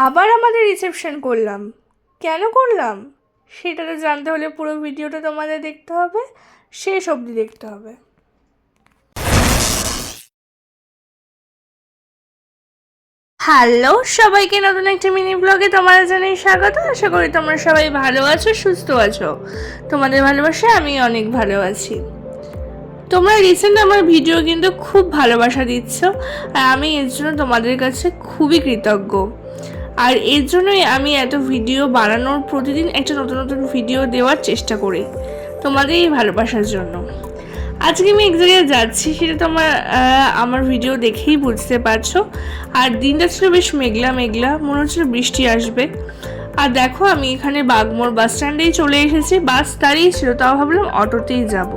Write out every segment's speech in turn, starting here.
আবার আমাদের রিসেপশন করলাম। কেন করলাম সেটা তো জানতে হলে পুরো ভিডিওটা তোমাদের দেখতে হবে, শেষ অবধি দেখতে হবে। হ্যালো সবাইকে, নতুন একটা মিনি ব্লগে তোমাদের জানাই স্বাগত। আশা করি তোমরা সবাই ভালো আছো, সুস্থ আছো। তোমাদের ভালোবাসায় আমি অনেক ভালো আছি। তোমরা রিসেন্ট আমার ভিডিও কিন্তু খুব ভালোবাসা দিচ্ছ, আর আমি এর জন্য তোমাদের কাছে খুবই কৃতজ্ঞ। আর এর জন্যই আমি এত ভিডিও বানানোর, প্রতিদিন একটা নতুন নতুন ভিডিও দেওয়ার চেষ্টা করি তোমাদের এই ভালোবাসার জন্য। আজকে আমি এক জায়গায় যাচ্ছি, সেটা তোমার আমার ভিডিও দেখেই বুঝতে পারছো। আর দিনটা ছিল বেশ মেঘলা মেঘলা, মনে হচ্ছিল বৃষ্টি আসবে। আর দেখো আমি এখানে বাগমোড় বাস স্ট্যান্ডেই চলে এসেছি। বাস দাঁড়িয়ে ছিল, তাও ভাবলাম অটোতেই যাব।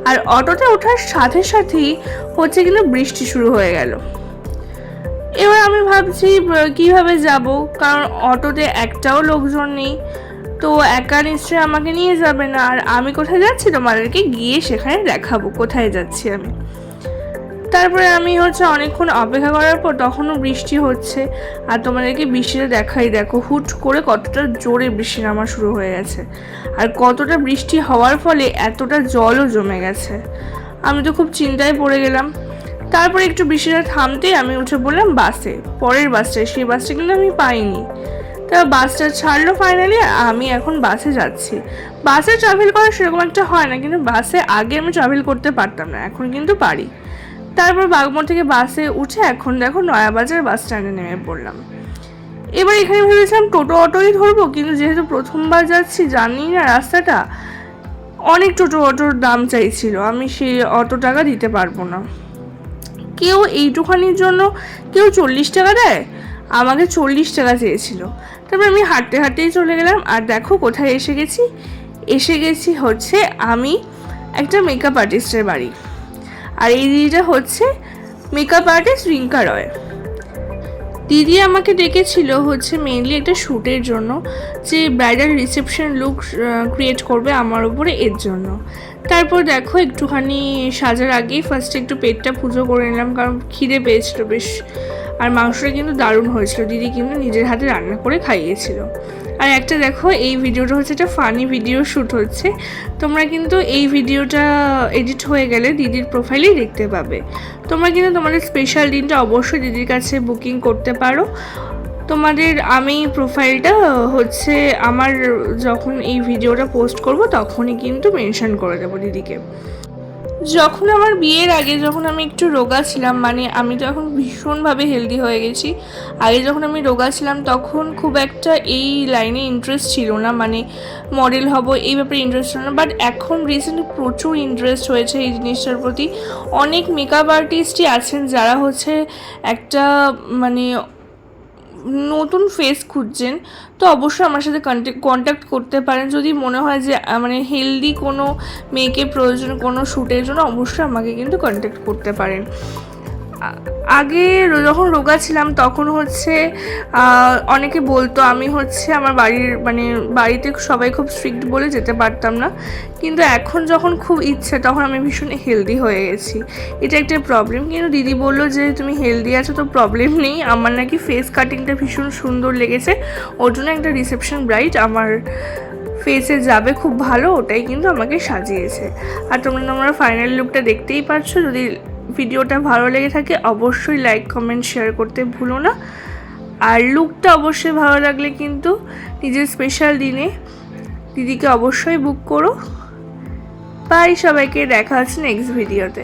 আর অটোতে ওঠার সাথে সাথেই হচ্ছে কিন্তু বৃষ্টি শুরু হয়ে গেল। এবার আমি ভাবছি কিভাবে যাব, কারণ অটোতে একটাও লোকজন নেই। তো একা নিশ্চয়ই আমাকে নিয়ে যাবে না। আর আমি কোথায় যাচ্ছি তোমাদেরকে গিয়ে সেখানে দেখাবো কোথায় যাচ্ছি আমি। তারপরে আমি অনেকক্ষণ অপেক্ষা করার পর তখনও বৃষ্টি হচ্ছে। আর তোমাদেরকে বৃষ্টিটা দেখাই, দেখো হুট করে কতটা জোরে বৃষ্টি নামা শুরু হয়ে গেছে। আর কতটা বৃষ্টি হওয়ার ফলে এতটা জলও জমে গেছে। আমি তো খুব চিন্তায় পড়ে গেলাম। তারপরে একটু বৃষ্টিটা থামতেই আমি উঠে পড়লাম বাসে, পরের বাসটায়। সেই বাসটা কিন্তু আমি পাইনি। তা বাসটা ছাড়লো ফাইনালি, আমি এখন বাসে যাচ্ছি। বাসে ট্রাভেল করা সেরকম একটা হয় না, কিন্তু বাসে আগে আমি ট্রাভেল করতে পারতাম না, এখন কিন্তু পারি। তারপর বাগমোড় থেকে বাসে উঠে এখন দেখো নয়াবাজার বাস স্ট্যান্ডে নেমে পড়লাম। এবার এখানে ভেবেছিলাম টোটো অটোই ধরবো, কিন্তু যেহেতু প্রথমবার যাচ্ছি, জানি না রাস্তাটা, অনেক টোটো অটোর দাম চাইছিল। আমি সেই অত টাকা দিতে পারবো না। কেউ এইটুখানির জন্য কেউ 40 টাকা দেয়, আমাকে 40 টাকা চেয়েছিল। তারপর আমি হাঁটতে হাঁটতেই চলে গেলাম। আর দেখো কোথায় এসে গেছি হচ্ছে আমি একটা মেকআপ আর্টিস্টের বাড়ি। আর এই দিদিটা হচ্ছে মেকআপ আর্টিস্ট রিঙ্কা রয়। দিদি আমাকে ডেকেছিল মেইনলি একটা শ্যুটের জন্য, যে ব্রাইডাল রিসেপশন লুক ক্রিয়েট করবে আমার উপরে, এর জন্য। তারপর দেখো একটুখানি সাজার আগেই ফার্স্টে একটু পেটটা পুজো করে নিলাম, কারণ খিদে পেয়েছিল বেশ। আর মাংসটা কিন্তু দারুণ হয়েছিল, দিদি কিন্তু নিজের হাতে রান্না করে খাইয়েছিল। আর একটা দেখো, এই ভিডিওটা একটা ফানি ভিডিও শ্যুট হচ্ছে। তোমরা কিন্তু এই ভিডিওটা এডিট হয়ে গেলে দিদির প্রোফাইলেই দেখতে পাবে। তোমরা কিন্তু তোমাদের স্পেশাল দিনটা অবশ্যই দিদির কাছে বুকিং করতে পারো। তোমাদের আমি প্রোফাইলটা আমার যখন এই ভিডিওটা পোস্ট করব তখনই কিন্তু মেনশন করে দেবো দিদিকে। যখন আমার বিয়ের আগে, যখন আমি একটু রোগা ছিলাম, মানে আমি তো এখন ভীষণভাবে হেলদি হয়ে গেছি। আগে যখন আমি রোগা ছিলাম তখন খুব একটা এই লাইনে ইন্টারেস্ট ছিল না, মানে মডেল হব এই ব্যাপারে ইন্টারেস্ট ছিল না। বাট এখন রিসেন্ট প্রচুর ইন্টারেস্ট হয়েছে এই জিনিসটার প্রতি। অনেক মেকআপ আর্টিস্টই আছেন যারা একটা মানে নতুন ফেস খুঁজছেন। তো অবশ্যই আমার সাথে কন্ট্যাক্ট করতে পারেন যদি মনে হয় যে মানে হেলদি কোনো মেয়েকে প্রয়োজন কোনো শ্যুটের জন্য, অবশ্যই আমাকে কিন্তু কন্ট্যাক্ট করতে পারেন। আগে যখন রোগা ছিলাম তখন অনেকে বলতো আমি আমার বাড়িতে সবাই খুব স্ট্রিক্ট বলে যেতে পারতাম না। কিন্তু এখন যখন খুব ইচ্ছে, তখন আমি ভীষণ হেলদি হয়ে গেছি। এটা একটা প্রবলেম, কিন্তু দিদি বললো যে তুমি হেলদি আছো তো প্রবলেম নেই। আমার নাকি ফেস কাটিংটা ভীষণ সুন্দর লেগেছে, ওর জন্য একটা রিসেপশন ব্রাইড আমার ফেসে যাবে খুব ভালো, ওটাই কিন্তু আমাকে সাজিয়েছে। আর তোমরা ফাইনাল লুকটা দেখতেই পাচ্ছ। যদি ভিডিওটা ভালো লেগে থাকে অবশ্যই লাইক কমেন্ট শেয়ার করতে ভুলো না। আর লুকটা অবশ্যই ভালো লাগলে কিন্তু নিজের স্পেশাল দিনে দিদিকে অবশ্যই বুক করো। বাই সবাইকে, দেখা হচ্ছে নেক্সট ভিডিওতে।